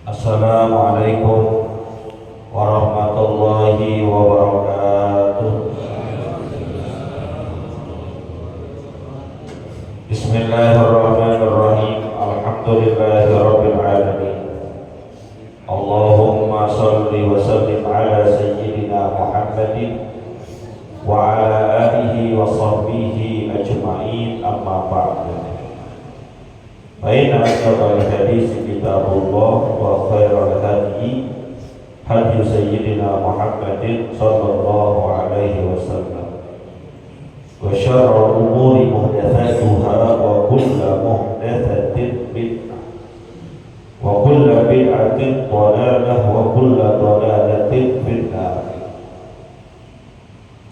Assalamualaikum warahmatullahi wabarakatuh. Bismillahirrahmanirrahim. Alhamdulillahirabbil alamin. Allahumma shalli wa sallim ala sayyidina Muhammadin wa ala alihi wa sahbihi ajma'in, amma ba'du. Baina ashabal hadis kitabullah wa khairal hadi hadi sayyidina Muhammadin sallallahu alaihi wasallam, wa syarrul umuri muhdatsatuha wa kullu muhdatsatin bid'ah wa kullu bid'atin dhalalah wa kullu dhalalatin finnar.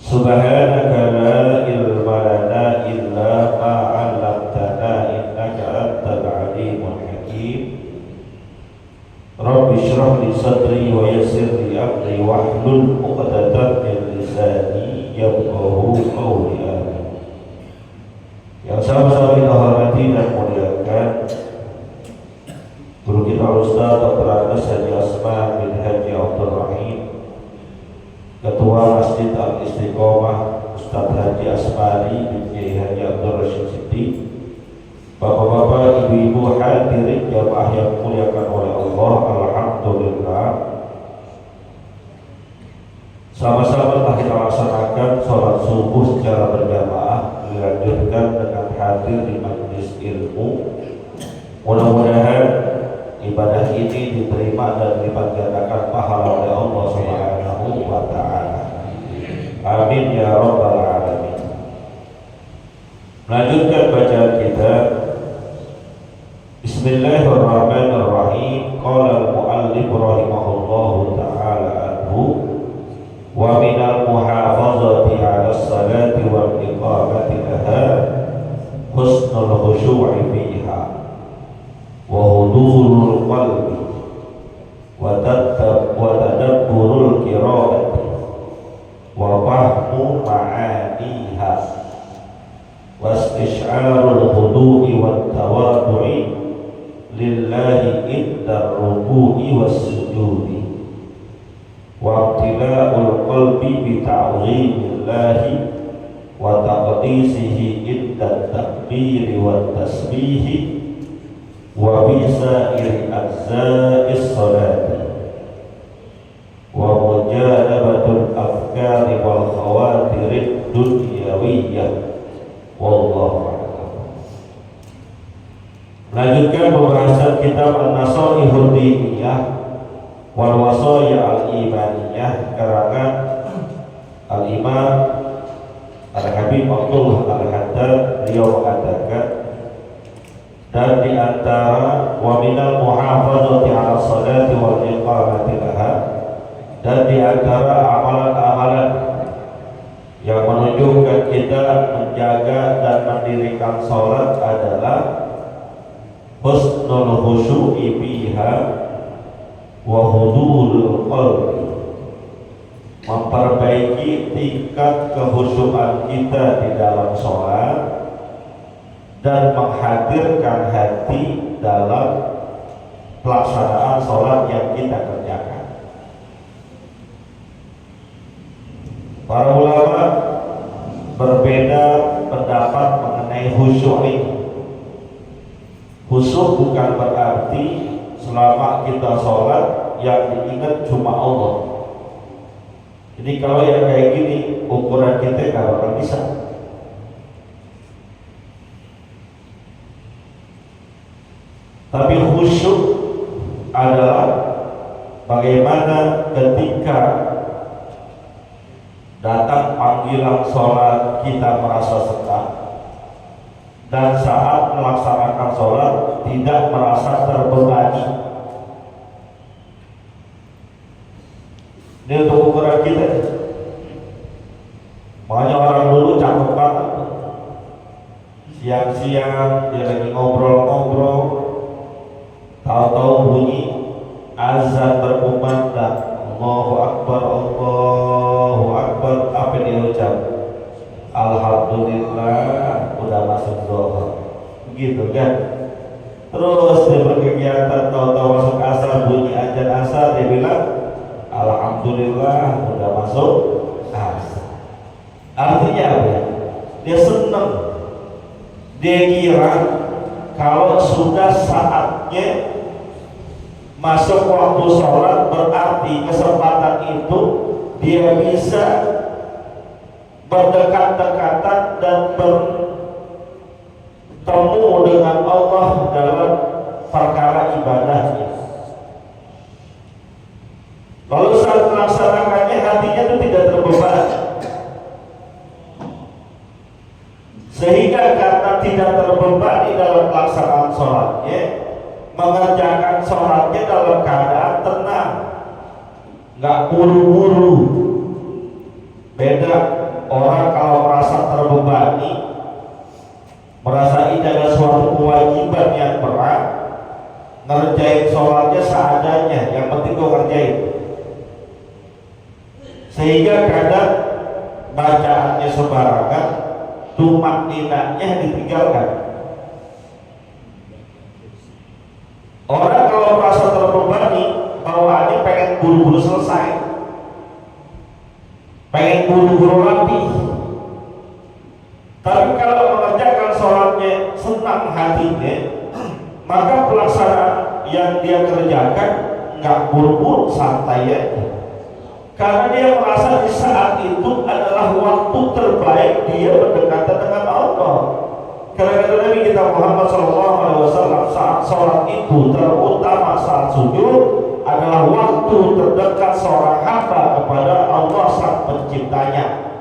Subhanaka la ilma lana illa ma 'allamtana innaka antal alimul hakim. Rabbi shrah li sadri wa yassir li amri wahlul 'uqdatam min lisani yafqahu qawli. Yang sama-sama kita hormati dan muliakan guru kita Ustaz Dr. Anas Haji Asma bin Haji Abdul Rahim, Ketua Masjid Al-Istiqomah Ustaz Haji Asmari bin Kiai Haji Abdul Rashid Siddiq, bapak-bapak, ibu-ibu hadirin jamaah yang dimuliakan oleh Allah. Alhamdulillah, sama-sama telah kita laksanakan sholat subuh secara berjamaah, dilanjutkan dengan hadir di majelis ilmu. Mudah-mudahan ibadah ini diterima dan dipanjatkan pahala oleh Allah Subhanahu wa ta'ala. Amin ya rabbal alamin. Melanjutkan bacaan kita. Bismillahirrahmanirrahim. Qala al-muallif rahimahullahu ta'ala anhu, wa minal muhafazati 'ala as-salati wal iqamati laha husnul khushu'i fiha wa hudurul qalbi wa tadabburul qira'ati wa fahmu ma'aniha wa istish'arul hudu'i wat tawaddu'i lillahi inda ruku'i was sujudi wa ibtila'ul qalbi bi ta'zimillahi wa taqdisihi inda takbiri wat tasbihi wa bisairi ajza'is salati wa mujalabatul afkari wal khawatirid dunyawiyyah. Wallahu a'lam. Melanjutkan pembahasan kitab An-Nasaihud Diniyah wal Wasaya Al-Imaniyah karangan Al-Imam Al-Habib Abdullah Al-Haddad. Beliau mengatakan, dan di antara wa minal muhafazati 'ala salati wal iqamati laha, dan di antara amalan-amalan yang menunjukkan kita menjaga dan mendirikan salat adalah husnul khusyu'i fiha wa hudurul qalbi, memperbaiki tingkat kehusyuan kita di dalam salat dan menghadirkan hati dalam pelaksanaan sholat yang kita kerjakan. Para ulama berbeda pendapat mengenai khusyuk ini. Khusyuk bukan berarti selama kita sholat yang diingat cuma Allah. Jadi kalau yang kayak gini ukuran kita gak bakal bisa. Tapi khusyuk adalah bagaimana ketika datang panggilan sholat kita merasa senang, dan saat melaksanakan sholat tidak merasa terbebani. Ini untuk ukuran kita. Makanya orang dulu cakep banget. Siang-siang dia lagi ngobrol-ngobrol, tahu-tahu bunyi azan berkumandang, Allahu Akbar, Allahu Akbar. Apa dia ucap? Alhamdulillah, udah masuk zuhur. Begitu kan? Terus dia berkegiatan, tahu-tahu masuk asar bunyi sholat asar. Artinya apa ya? Dia senang, dia kira kalau sudah saatnya masuk waktu sholat, berarti kesempatan itu dia bisa berdekat-dekatan dan bertemu dengan Allah dalam perkara ibadahnya. Lalu saat melaksanakannya hatinya itu tidak terbeban, sehingga karena tidak terbebani dalam pelaksanaan sholatnya, mengerjakan sholatnya dalam keadaan tenang, nggak buru-buru. Beda orang kalau merasa terbebani, merasa ini adalah suatu kewajiban yang berat, ngerjain sholatnya seadanya, yang penting gue ngerjain, sehingga kadang bacaannya sembarangan, tumak ninanya ditinggalkan. Orang kalau merasa terbebani, bawaannya pengen buru-buru selesai, pengen buru-buru rapi. Tapi kalau mengerjakan sholatnya senang hatinya, maka pelaksanaan yang dia kerjakan nggak buru-buru, santai aja. Karena dia merasa di saat itu adalah waktu terbaik dia berdekatan dengan Allah. Karena kata Nabi kita Muhammad SAW, saat sholat itu terutama saat sujud adalah waktu terdekat seorang hamba kepada Allah sang penciptanya.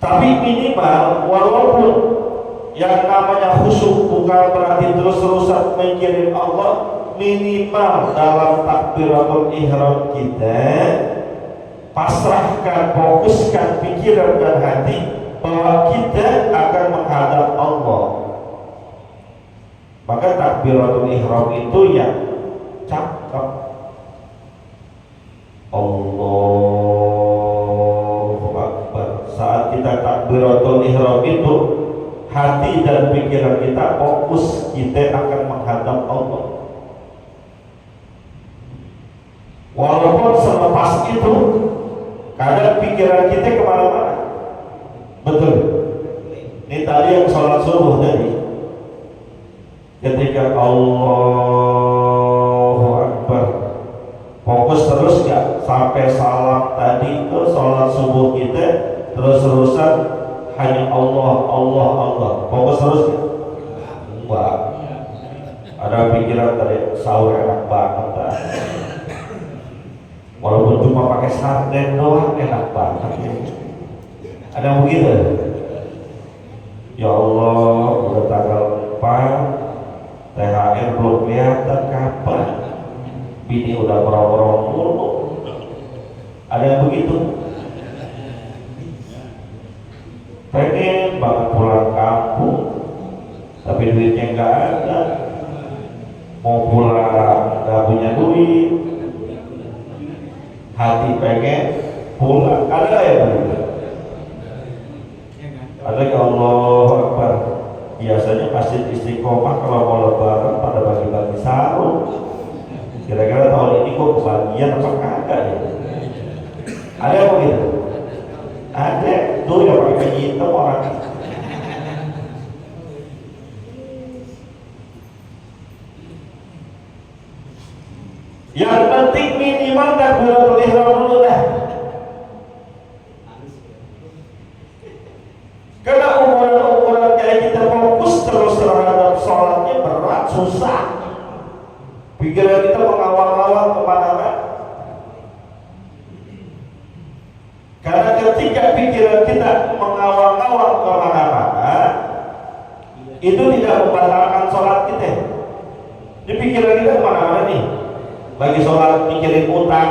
Tapi minimal, walaupun yang namanya khusyuk bukan berarti terus-terusan mikirin Allah, minimal dalam takbiratul ihram kita pasrahkan, fokuskan pikiran dan hati bahwa kita akan menghadap Allah. Maka takbiratul ihram itu yang cakep. Allahu Akbar. Saat kita takbiratul ihram itu, hati dan pikiran kita fokus, kita akan menghadap Allah. Walaupun selepas itu kadang pikiran kita kemana-mana. Betul. Ini tadi yang sholat subuh tadi, ketika Allahu Akbar, fokus terus gak sampai salam tadi itu sholat subuh kita terus-terusan hanya Allah, Allah, Allah, fokus terus gak? Enggak. Ada pikiran tadi sahur enak banget tadi. Walaupun cuma pakai sarden doang enak banget. Ada yang begitu? Ya Allah, udah tanggal 4, THR belum kelihatan kapan, bini udah merong-merong mulu. Ada yang begitu? Pengen banget pulang kampung, tapi duitnya nggak ada. Mau pulang nggak punya duit, hati pengen pulang. Ada ya begitu? Ada. Ya Allah Akbar. Biasanya masjid Istiqomah kalau mau lebaran pada bagi-bagi sarung. Kira-kira tahun ini kok kebagian apa kagak ya? Ada apa gitu? Ada. Tuh yang pakai baju hitam orang. Yang penting minimal takbiratul ihram dulu dah. Karena umuran-umuran kayak kita fokus terus terhadap sholatnya berat, susah. Pikiran kita mengawal-awal kemana-mana. Karena ketika pikiran kita mengawal-awal kemana-mana, itu tidak membatalkan sholat kita. Di pikiran kita kemana-mana nih. Lagi sholat mikirin utang,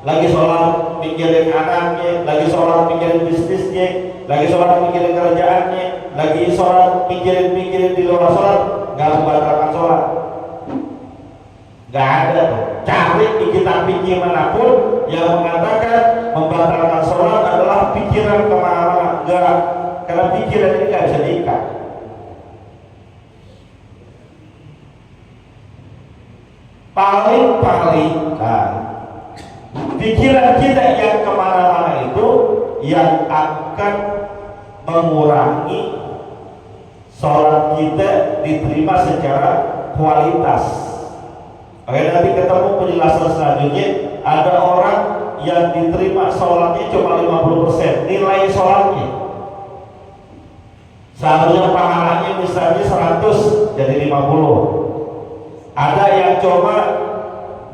lagi sholat mikirin anaknya, lagi sholat mikirin bisnisnya, lagi sholat mikirin kerjaannya, lagi sholat mikirin di luar sholat, nggak membatalkan sholat. Nggak ada. Cari di kitab fikih manapun yang mengatakan membatalkan sholat adalah pikiran kemana-mana. Enggak, karena pikiran ini nggak bisa diikat. paling-paling, nah, pikiran kita yang kemana-mana itu yang akan mengurangi sholat kita diterima secara kualitas. Oke, nanti ketemu penjelasan selanjutnya. Ada orang yang diterima sholatnya cuma 50%, nilai sholatnya seharusnya pahalanya misalnya 100 jadi 50. Ada yang cuma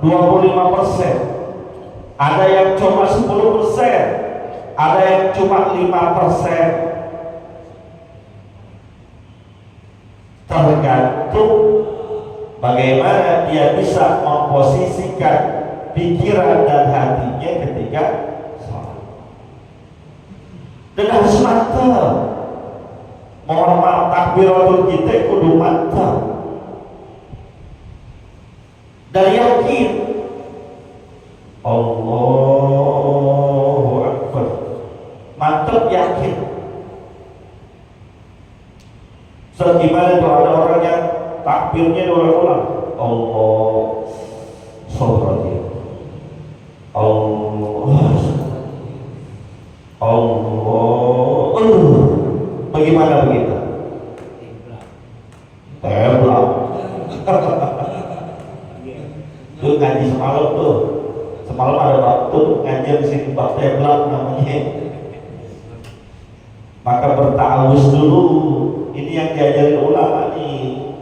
25%, ada yang cuma 10%, ada yang cuma 5%. Tergantung bagaimana dia bisa memposisikan pikiran dan hatinya ketika sholat. Dan harus mantap. Mohon maaf, takbiratul kita kudu mantap dan yakin. Allahu Akbar, mantap yakin. Gimana itu ada orang yang takbirnya diulang-ulang, Allah Subhanahu Allah bagaimana begitu? Teblak. Tuh ngaji semalam tuh. Semalam ada waktu ngaji di sini bab teblak namanya. Maka bertawus dulu. Ini yang diajarin ulama nih.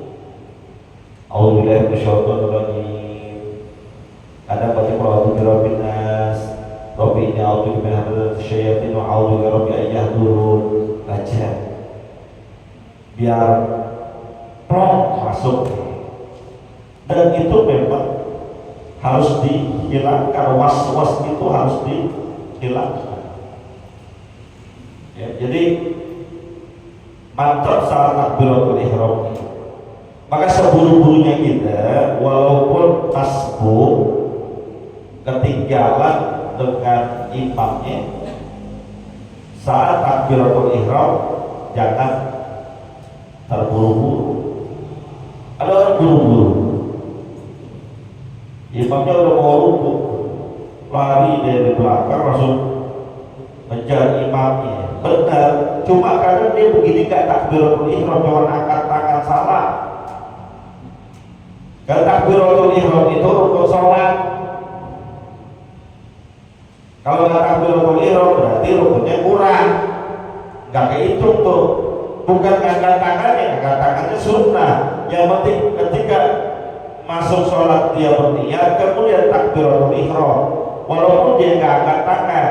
A'udzubillahi minasyaitonir rajim. Ada baca qul birabbin nas, rabbi inni a'udzu min hamazati syayatin wa a'udzu bi rabbi an yahdurun. Baca biar plong masuk, dan itu memang harus dihilangkan, was-was itu harus dihilangkan ya. Jadi mantap saat takbiratul ihram. Maka seburu-burunya kita walaupun tasbih ketinggalan dengan imamnya saat takbiratul ihram jangan terburu-buru. Ada orang buru-buru, imamnya udah mau rukuk, lari dari belakang langsung mengejar imamnya. Benar, cuma kadang dia begini gak takbiratul ihram, jangan angkat tangan salah. Karena takbiratul ihram itu rukun sholat. Kalau nggak takbiratul ihram berarti rukunnya kurang, nggak kehitung tuh. Bukan angkat tangannya sunnah. Yang penting ketika masuk sholat dia berniat, kemudian takbiratul ihram, walaupun dia nggak angkat tangan.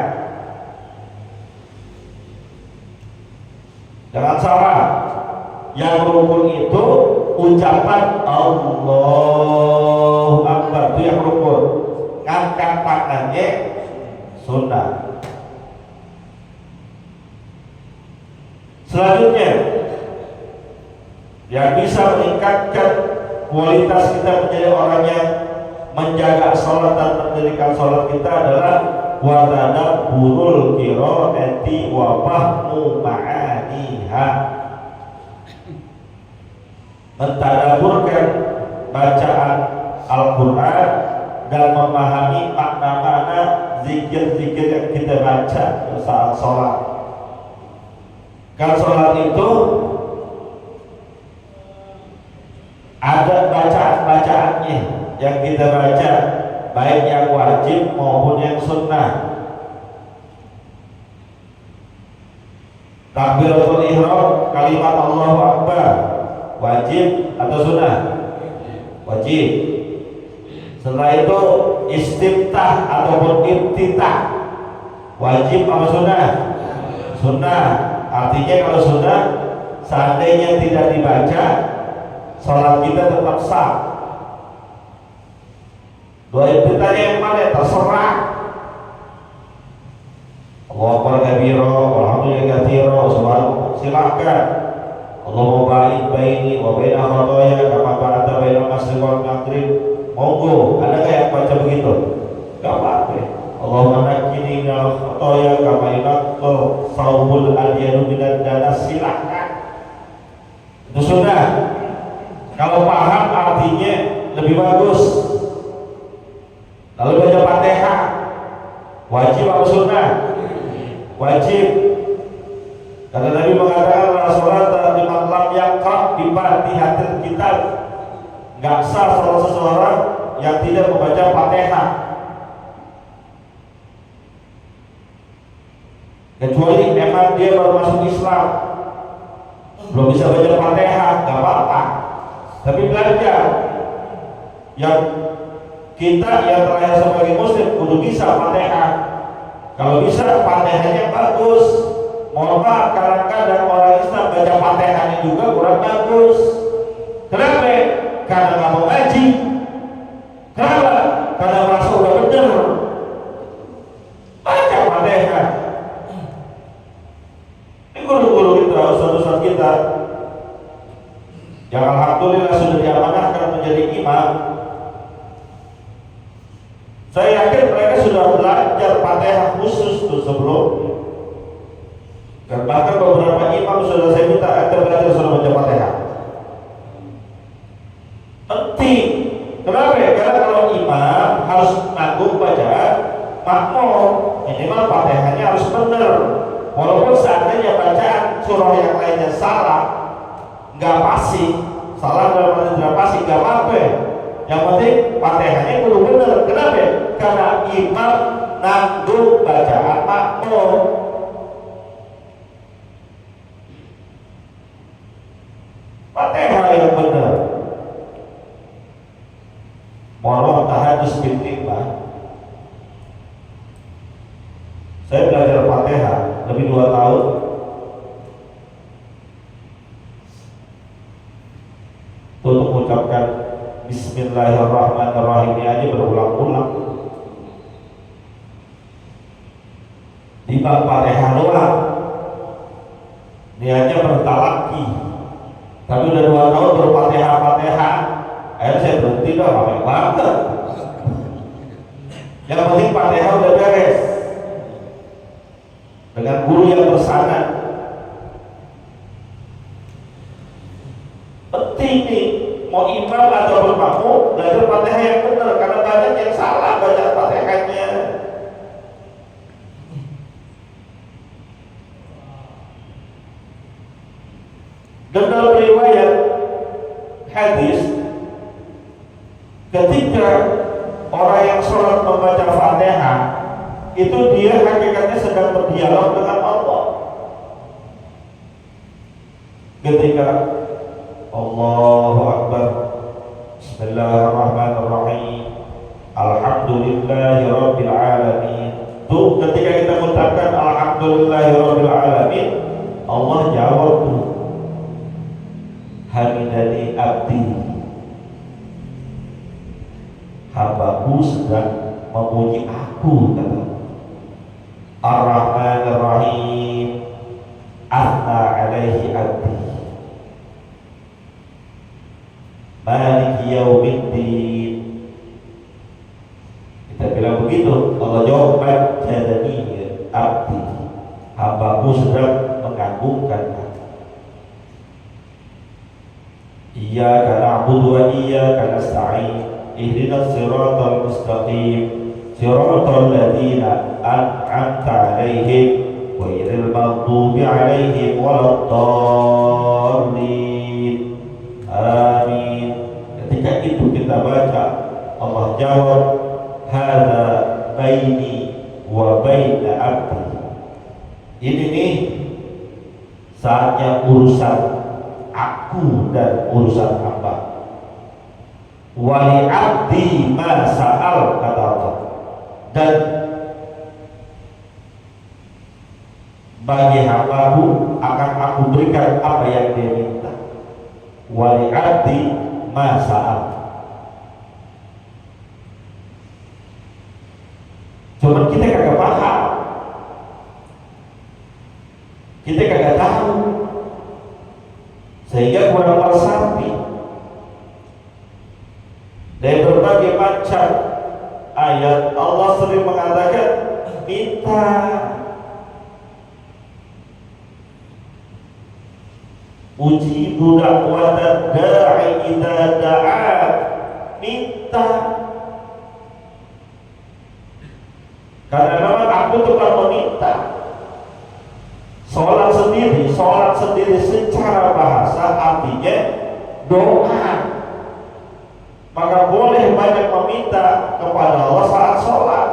Jangan salah, yang rukun itu ucapan Allahu Akbar, itu yang rukun. Angkat tangannya sunnah. Selanjutnya yang bisa meningkatkan kualitas kita menjadi orang yang menjaga sholat dan mendirikan sholat kita adalah wadana burul qiraati wa fahmu ma'aniha, mentadaburkan bacaan Al-Quran dan memahami makna-makna zikir-zikir yang kita baca saat sholat. Kan sholat itu ada bacaan-bacaannya yang kita baca, baik yang wajib maupun yang sunnah. Takbiratul ihram, kalimat Allahu Akbar, wajib atau sunnah? Wajib. Setelah itu istiftah ataupun iftitah, wajib apa sunnah? Sunnah. Artinya kalau sunnah seandainya tidak dibaca, sholat kita tetap sah. Doa iftitahnya yang mana? Terserah. Allahu Akbar kabira, walhamdulillah katsira, subhanallah, silakan. Allahumma ba'id baini wa baina khataaya kama ba'adta bainal masyriqi wal maghrib. Monggo, ada yang baca begitu? Gak apa-apa. Allahumma naqqini minal khataaya kama yunqqa thawbul adyanu minad danas, silakan. Itu sudah. Kalau paham artinya lebih bagus. Lalu baca Fatihah wajib apa sunnah? Wajib. Karena Nabi mengatakan la sholata liman lam yaqra bi Fatihatil kitab. Enggak sah salat seseorang yang tidak membaca Fatihah. Kecuali memang dia baru masuk Islam, belum bisa baca Fatihah, nggak apa-apa. Tapi belajar. Yang kita yang terlahir sebagai Muslim kudu bisa Fatihah. Kalau bisa Fatihahnya bagus. Mohon maaf, kadang-kadang orang Islam baca Fatihahnya juga kurang bagus. Kenapa? Karena nggak mau ngaji. Kenapa? Karena merasa udah benar. Baca Fatihah. Guru-guru kita, ustaz-ustaz kita yang alhamdulillah sudah diamanahkan menjadi imam, saya yakin mereka sudah belajar Fatihah khusus tuh sebelumnya. Dan bahkan beberapa imam sudah saya minta agar belajar sudah baca Fatihah. Penting. Kenapa? Karena kalau imam harus nanggung bacaan makmum, minimal Fatihahnya harus benar. Walaupun seandainya bacaan surah yang lainnya salah, nggak pasti, salah dalam arti tidak pasti, nggak apa-apa. Yang penting Fatihahnya perlu benar. Kenapa? Karena imam nanggung bacaan makmum. Fatihah yang benar. Mohon tahadus bintik lah. Saya belajar Fatihah lebih 2 tahun. Untuk mengucapkan Bismillahirrahmanirrahim ini aja berulang-ulang. Di bab Fatihah doang. Ini aja bertalaki. Tapi udah 2 tahun berfatihah-fatihah. Akhirnya saya berhenti dah, ramai banget. Yang penting Fatihah udah beres. Dengan guru yang bersanad. Penting nih, mau imam atau bermakmum belajar Fatihah yang benar, karena banyak yang salah baca Fatihahnya. Dan dalam riwayat hadis, ketika orang yang sholat membaca Fatihah, itu dia hakikatnya sedang berdialog dengan Allah. Ketika Allahu Akbar, Bismillahirrahmanirrahim, Alhamdulillahirabbil alamin. Tuh ketika kita mengucapkan Alhamdulillahirabbil alamin, Allah jawab tuh, Hamidani abdi, hambaku sedang memuji aku, kata Ar-Rahmanir-Rahim, Athna alaihi abdi, Maliki yaumiddin. Kita bilang begitu, Allah jawab, Majadani abdi, hambaku sedang mengagungkan aku. Iyyaka na'budu wa iyyaka nasta'in, ihdinas siratal mustaqim, siratal ladzina an'amta 'alaihim ghairil maghdubi 'alaihim waladdallin. Amin. Ketika itu kita baca, Allah jawab, hadza baini wa baina abdi. Ini nih saatnya urusan aku dan urusan hamba. Wali abdi ma sa'al, kata Allah, dan bagi hambaku akan aku berikan apa yang dia minta. Wali abdi ma sa'al. Cuma kita kagak paham, kita kagak tahu, sehingga kurang meresapi. Dari berbagai macam ayat Allah sering mengatakan minta. Ujibu da'wata da'i idza da'a, minta. Karena memang aku tukang meminta. Sholat sendiri secara bahasa artinya doa. Maka boleh banyak meminta kepada Allah saat sholat,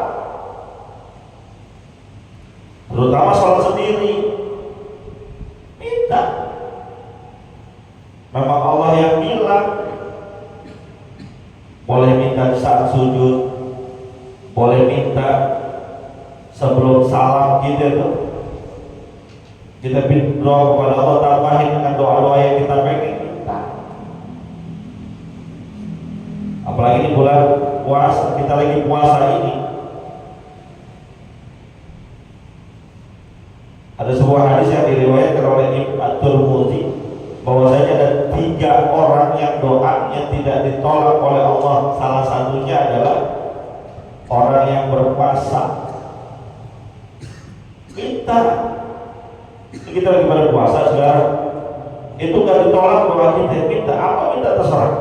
terutama sholat sendiri. Minta. Memang Allah yang bilang boleh minta saat sujud, boleh minta sebelum salam gitu tuh. Kita berdoa kepada Allah, tambahin dengan doa-doa yang kita pengen minta. Apalagi di bulan puasa, kita lagi puasa ini. Ada sebuah hadis yang diriwayatkan oleh Ibnu At-Tirmidzi bahwasanya ada 3 orang yang doanya tidak ditolak oleh Allah. Salah satunya adalah orang yang berpuasa. Minta. Kita lagi pada puasa sekarang, itu gak ditolak doa kita. Minta apa? Minta terserah.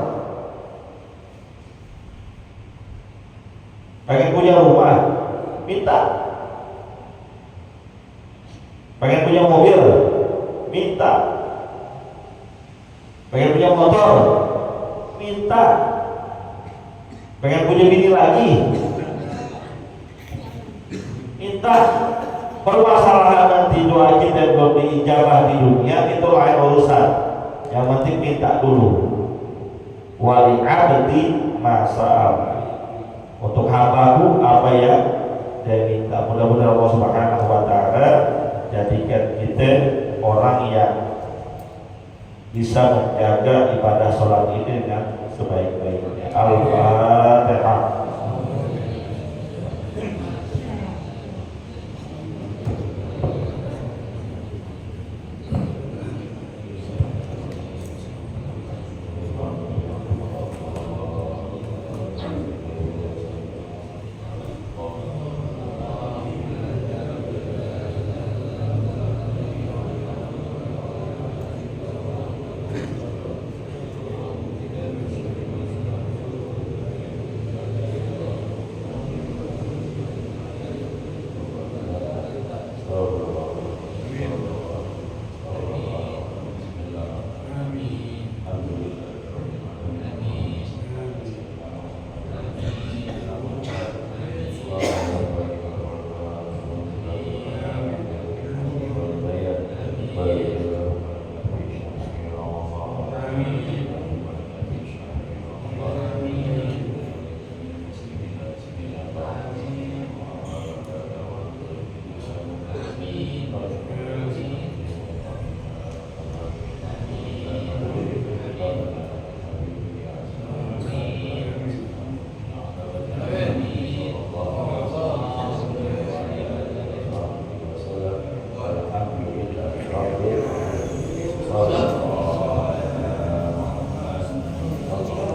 Pengen punya rumah, minta. Pengen punya mobil, minta. Pengen punya motor, minta. Pengen punya bini lagi, minta. Permasalahan nanti doa kita belum diijabah di dunia itu lain urusan. Yang penting minta dulu. Wali abdi masa'al, untuk hambaku apa yang dia minta. Mudah-mudahan Allah Subhanahu wa ta'ala jadikan kita orang yang bisa menjaga ibadah sholat ini dengan sebaik-baiknya. Al-Fatihah.